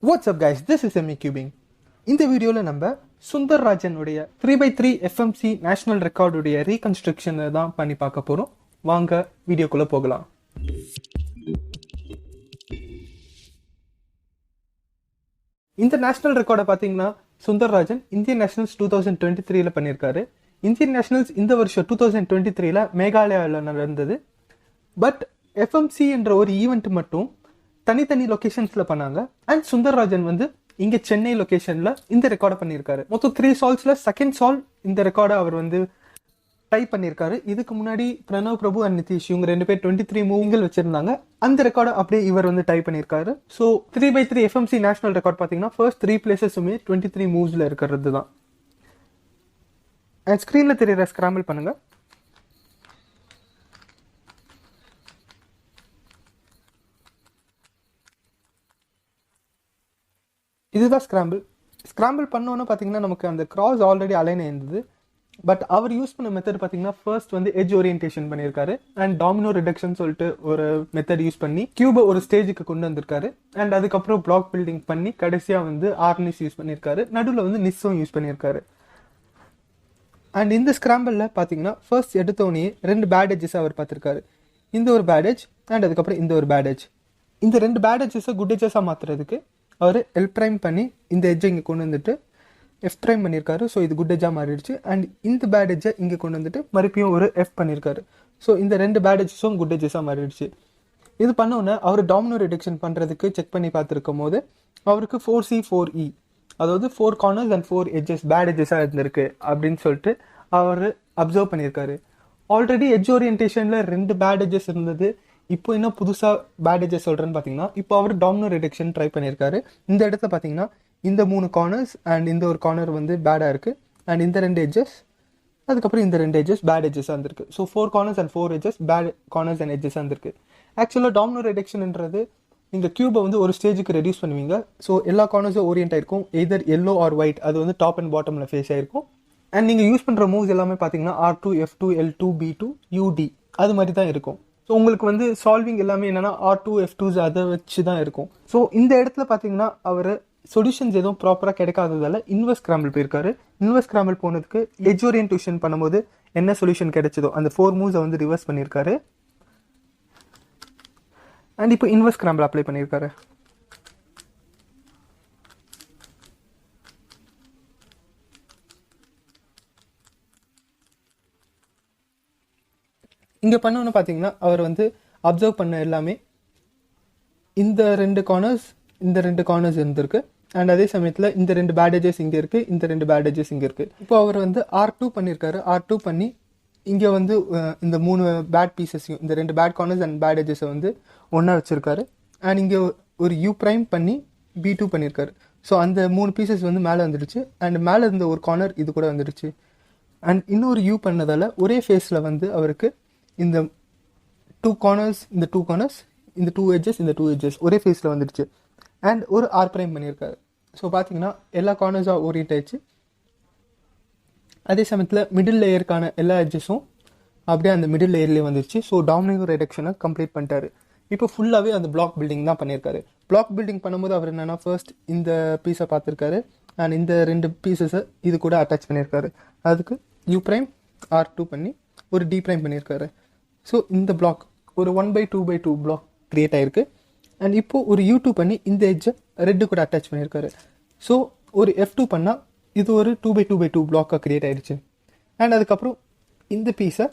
What's up guys, this is Cubix. இந்த வீடியோவில் நம்ம சுந்தர்ராஜன் உடைய 3x3 FMC நேஷனல் ரெக்கார்ட் உடைய ரீகன்ஸ்ட்ரக்ஷனை தான் பண்ணி பார்க்க போகிறோம். வாங்க வீடியோக்குள்ளே போகலாம். இந்த நேஷனல் ரெக்கார்டை பார்த்தீங்கன்னா சுந்தர்ராஜன் இந்தியன் நேஷனல்ஸ் 2023 பண்ணியிருக்காரு. இந்தியன் நேஷனல்ஸ் இந்த வருஷம் 2023 மேகாலயாவில் நடந்தது. பட் FMC என்ற ஒரு ஈவெண்ட் மட்டும் தனித்தனி லொகேஷன்ஸ்ல பண்ணாங்க. அண்ட் சுந்தர்ராஜன் வந்து இங்க சென்னை லொகேஷன்ல இந்த ரெக்கார்டை பண்ணியிருக்காரு. மொத்தம் 3 சால்ஸ்ல செகண்ட் சால் இந்த ரெக்கார்டை அவர் வந்து டைப் பண்ணியிருக்காரு. இதுக்கு முன்னாடி பிரணவ் பிரபு அண்ட் நிதிஷ் இவங்க 2 பேர் 23 மூவிகள் வச்சிருந்தாங்க. அந்த ரெக்கார்டை அப்படியே இவர் வந்து டைப் பண்ணியிருக்காரு. So 3x3 FMC national record பார்த்தீங்கன்னா ஃபர்ஸ்ட் 3 பிளேசஸுமே 23 மூவ்ஸ்ல இருக்கிறது தான். அண்ட் ஸ்க்ரீன்ல தெரியற ஸ்கிராம்பிள் பண்ணுங்க. இதுதான் ஸ்கிராம்பிள் பண்ணோன்னு பார்த்தீங்கன்னா நமக்கு அந்த கிராஸ் ஆல்ரெடி அலைன் இருந்தது. பட் அவர் யூஸ் பண்ண மெத்தட் பார்த்தீங்கன்னா ஃபர்ஸ்ட் வந்து எட்ஜ் ஓரியன்டேஷன் பண்ணியிருக்காரு. அண்ட் டாமினோ ரிடக்ஷன் சொல்லிட்டு ஒரு மெத்தட் யூஸ் பண்ணி கியூபை ஒரு ஸ்டேஜுக்கு கொண்டு வந்திருக்காரு. அண்ட் அதுக்கப்புறம் பிளாக் பில்டிங் பண்ணி கடைசியாக வந்து ஆர்னிஸ் யூஸ் பண்ணியிருக்காரு. நடுவில் வந்து நிஸ்ஸும் யூஸ் பண்ணியிருக்காரு. அண்ட் இந்த ஸ்கிராம்பிளில் பார்த்தீங்கன்னா ஃபர்ஸ்ட் எடுத்தோடனே 2 பேடேஜஸ் அவர் பார்த்துருக்காரு. இந்த ஒரு பேடேஜ் அண்ட் அதுக்கப்புறம் இந்த ஒரு பேடேஜ். இந்த 2 பேடேஜஸை குட் எட்ஜஸாக மாற்றுறதுக்கு அவர் எல் ப்ரைம் பண்ணி இந்த எட்ஜை இங்கே கொண்டு வந்துட்டு எஃப் ப்ரைம் பண்ணியிருக்காரு. ஸோ இது குட் எட்ஜாக மாறிடுச்சு. அண்ட் இந்த பேடேஜை இங்கே கொண்டு வந்துட்டு மறுபடியும் ஒரு எஃப் பண்ணியிருக்காரு. ஸோ இந்த 2 பேடேஜஸும் குட் எட்ஜஸாக மாறிடுச்சு. இது பண்ணோன்னே அவர் டாமினோ ரிடக்ஷன் பண்ணுறதுக்கு செக் பண்ணி பார்த்துருக்கும் போது அவருக்கு 4C4E, அதாவது 4 கார்னர்ஸ் அண்ட் 4 எட்ஜஸ் பேடேஜஸாக இருந்திருக்கு அப்படின்னு சொல்லிட்டு அவர் அப்சர்வ் பண்ணியிருக்காரு. ஆல்ரெடி எட்ஜ் ஓரியன்டேஷனில் 2 பேடேஜஸ் இருந்தது. இப்போ என்ன புதுசாக பேடேஜஸ் சொல்கிறேன்னு பார்த்தீங்கன்னா இப்போ அவர் டாமினோ ரிடக்ஷன் ட்ரை பண்ணியிருக்காரு. இந்த இடத்துல பார்த்தீங்கன்னா இந்த 3 கார்னர்ஸ் அண்ட் இந்த ஒரு கார்னர் வந்து பேடாக இருக்குது. அண்ட் இந்த 2 எட்ஜஸ் அதுக்கப்புறம் இந்த 2 எட்ஜஸ் பேட் எட்ஜஸாக இருந்திருக்கு. ஸோ 4 கார்னர்ஸ் அண்ட் 4 எட்ஜஸ் பேட் கார்னர்ஸ் அண்ட் எட்ஜஸாக இருந்திருக்கு. ஆக்சுவலாக டாமினோ ரிடக்ஷன்ன்றது நீங்கள் கியூபை வந்து ஒரு ஸ்டேஜுக்கு ரெடியூஸ் பண்ணுவீங்க. ஸோ எல்லா கார்னர்ஸும் ஓரியன்ட் ஆயிருக்கும். எதர் எல்லோ ஆர் ஒயிட், அது வந்து டாப் அண்ட் பாட்டமில் ஃபேஸ் ஆயிருக்கும். அண்ட் நீங்கள் யூஸ் பண்ணுற மூவ்ஸ் எல்லாமே பார்த்தீங்கன்னா R2, F2, L2, B2, UD அது மாதிரி தான் இருக்கும். ஸோ உங்களுக்கு வந்து சால்விங் எல்லாமே என்னென்னா R2, F2s அதை வச்சு தான் இருக்கும். ஸோ இந்த இடத்துல பார்த்தீங்கன்னா அவர் சொல்யூஷன்ஸ் எதுவும் ப்ராப்பராக கிடைக்காததால இன்வெர்ஸ் ஸ்கிராம்பிள் போயிருக்காரு. இன்வெர்ஸ் ஸ்கிராம்பிள் போனதுக்கு எட்ஜ் ஓரியன்டேஷன் பண்ணும்போது என்ன சொல்யூஷன் கிடைச்சதோ அந்த 4 மூவ்ஸை வந்து ரிவர்ஸ் பண்ணியிருக்காரு. அண்ட் இப்போ இன்வெர்ஸ் ஸ்கிராம்பிள் அப்ளை பண்ணியிருக்காரு. இங்கே பண்ணோன்னு பார்த்தீங்கன்னா அவர் வந்து அப்சர்வ் பண்ண எல்லாமே இந்த 2 கார்னர்ஸ் இருந்திருக்கு. அண்ட் அதே சமயத்தில் இந்த 2 பேடேஜஸ் இங்கே இருக்குது, இந்த 2 பேடேஜஸ் இங்கே இருக்குது. இப்போ அவர் வந்து R2 பண்ணியிருக்காரு. R2 பண்ணி இங்கே வந்து இந்த 3 பேட் பீசஸையும் இந்த 2 பேட் கார்னர்ஸ் அண்ட் பேடேஜஸை வந்து ஒன்றா வச்சுருக்காரு. அண்ட் இங்கே ஒரு U ப்ரைம் பண்ணி B2 பண்ணியிருக்காரு. ஸோ அந்த 3 பீசஸ் வந்து மேலே வந்துடுச்சு. அண்ட் மேலே இருந்த ஒரு கார்னர் இது கூட வந்துடுச்சு. அண்ட் இன்னொரு U பண்ணதால் ஒரே ஃபேஸில் வந்து அவருக்கு இந்த 2 கார்னர்ஸ் இந்த 2 கார்னர்ஸ் இந்த 2 எட்ஜஸ் ஒரே ஃபேஸில் வந்துடுச்சு. அண்ட் ஒரு ஆர் ப்ரைம் பண்ணியிருக்காரு. ஸோ பார்த்தீங்கன்னா எல்லா கார்னர்ஸாக ஓரியன்ட் ஆயிடுச்சு. அதே சமயத்தில் மிடில் லேயருக்கான எல்லா எட்ஜஸும் அப்படியே அந்த மிடில் லேயர்லேயே வந்துடுச்சு. ஸோ டாமினோ ரிடக்ஷனை கம்ப்ளீட் பண்ணிட்டாரு. இப்போ ஃபுல்லாகவே அந்த பிளாக் பில்டிங் தான் பண்ணியிருக்காரு. பிளாக் பில்டிங் பண்ணும்போது அவர் என்னென்னா ஃபர்ஸ்ட் இந்த பீஸை பார்த்துருக்காரு. அண்ட் இந்த 2 பீசஸை இது கூட அட்டாச் பண்ணியிருக்காரு. அதுக்கு U ப்ரைம் R2 பண்ணி ஒரு D ப்ரைம் பண்ணியிருக்காரு. ஸோ இந்த பிளாக் ஒரு 1/2/2 பிளாக் க்ரியேட் ஆகிருக்கு. அண்ட் இப்போது ஒரு U2 பண்ணி இந்த எட்ஜை ரெட்டு கூட அட்டாச் பண்ணியிருக்காரு. ஸோ ஒரு F2 பண்ணால் இது ஒரு 2/2/2 பிளாக்காக க்ரியேட் ஆகிடுச்சு. அண்ட் அதுக்கப்புறம் இந்த பீஸை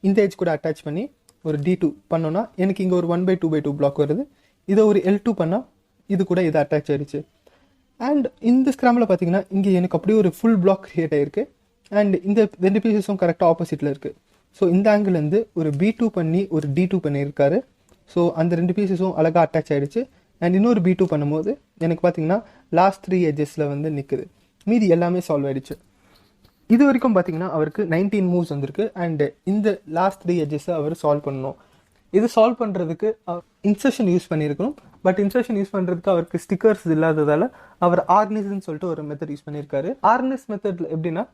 இந்த எட்ஜ் கூட அட்டாச் பண்ணி ஒரு D2 பண்ணோன்னா எனக்கு இங்கே ஒரு 1/2/2 பிளாக் வருது. இதை ஒரு L2 பண்ணால் இது கூட இதை அட்டாச் ஆகிடுச்சு. அண்ட் இந்த ஸ்கிராம்பில் பார்த்தீங்கன்னா இங்கே எனக்கு அப்படியே ஒரு ஃபுல் பிளாக் க்ரியேட் ஆகிருக்கு. அண்ட் இந்த 2 பீசஸும் கரெக்டாக ஆப்போசிட்டில் இருக்குது. ஸோ இந்த ஆங்கிலேருந்து ஒரு B2 பண்ணி ஒரு D2 பண்ணியிருக்காரு. ஸோ அந்த 2 பீசஸும் அழகாக அட்டாச் ஆகிடுச்சு. அண்ட் இன்னொரு B2 பண்ணும்போது எனக்கு பார்த்தீங்கன்னா லாஸ்ட் 3 எட்ஜஸில் வந்து நிற்குது. மீதி எல்லாமே சால்வ் ஆகிடுச்சு. இது வரைக்கும் பார்த்தீங்கன்னா அவருக்கு 19 மூவ்ஸ் வந்திருக்கு. அண்டு இந்த லாஸ்ட் 3 எட்ஜஸை அவர் சால்வ் பண்ணணும். இது சால்வ் பண்ணுறதுக்கு இன்சர்ஷன் யூஸ் பண்ணியிருக்கணும். பட் இன்சர்ஷன் யூஸ் பண்ணுறதுக்கு அவருக்கு ஸ்டிக்கர்ஸ் இல்லாததால் அவர் ஆர்னிஸ்ன்னு சொல்லிட்டு ஒரு மெத்தட் யூஸ் பண்ணியிருக்காரு. ஆர்னிஸ் மெத்தடில் எப்படின்னா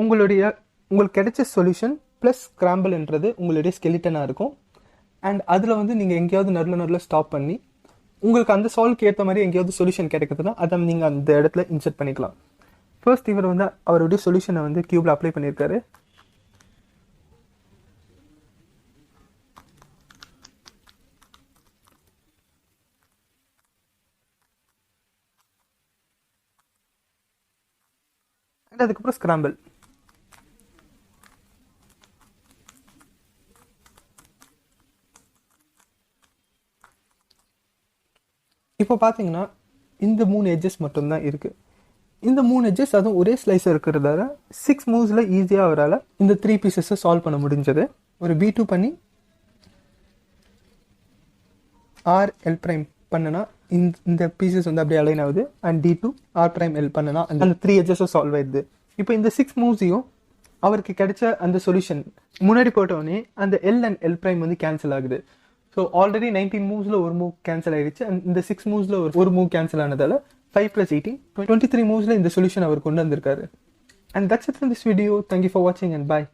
உங்களுக்கு கிடைச்ச சொல்யூஷன் ப்ளஸ் ஸ்கிராம்பிள்ன்றது உங்களுடைய ஸ்கெலிட்டனாக இருக்கும். அண்ட் அதில் வந்து நீங்கள் எங்கேயாவது நடுவில் ஸ்டாப் பண்ணி உங்களுக்கு அந்த சால்வ்க்கு ஏற்ற மாதிரி எங்கேயாவது சொல்யூஷன் கிடைக்குதுன்னா அதை நீங்கள் அந்த இடத்துல இன்சர்ட் பண்ணிக்கலாம். ஃபர்ஸ்ட் இவர் வந்து அவருடைய சொல்யூஷனை வந்து கியூப்ல அப்ளை பண்ணியிருக்காரு. அதுக்கப்புறம் ஸ்கிராம்பிள். இப்போ பார்த்தீங்கன்னா இந்த 3 எட்ஜஸ் மட்டும்தான் இருக்கு. இந்த 3 எட்ஜஸ் அதுவும் ஒரே ஸ்லைஸ் இருக்கிறதால 6 மூவ்ஸில் ஈஸியாக அவரால் இந்த 3 பீசஸை சால்வ் பண்ண முடிஞ்சது. ஒரு B2 பண்ணி RL ப்ரைம் பண்ணனா இந்த பீசஸ் வந்து அப்படியே அலைன் ஆகுது. And D2 R prime L பண்ணனா அந்த 3 எட்ஜஸும் சால்வ் ஆயிடுது. இப்போ இந்த 6 மூவ்ஸையும் அவருக்கு கிடைச்ச அந்த சொல்யூஷன் முன்னாடி போட்டோடனே அந்த L அண்ட் L ப்ரைம் வந்து கேன்சல் ஆகுது. ஸோ ஆல்ரெடி 19 மூவ்ஸில் ஒரு மூவ் கேன்சல் ஆயிடுச்சு. அண்ட் இந்த 6 மூவ்ஸில் ஒரு மூவ் கேன்சல் ஆனதால 5 + 18 23 மூவ்ஸில் இந்த சொல்யூஷன் அவர் கொண்டு வந்திருக்காரு. And that's it from this video. Thank you for வாட்சிங் அண்ட் பாய்.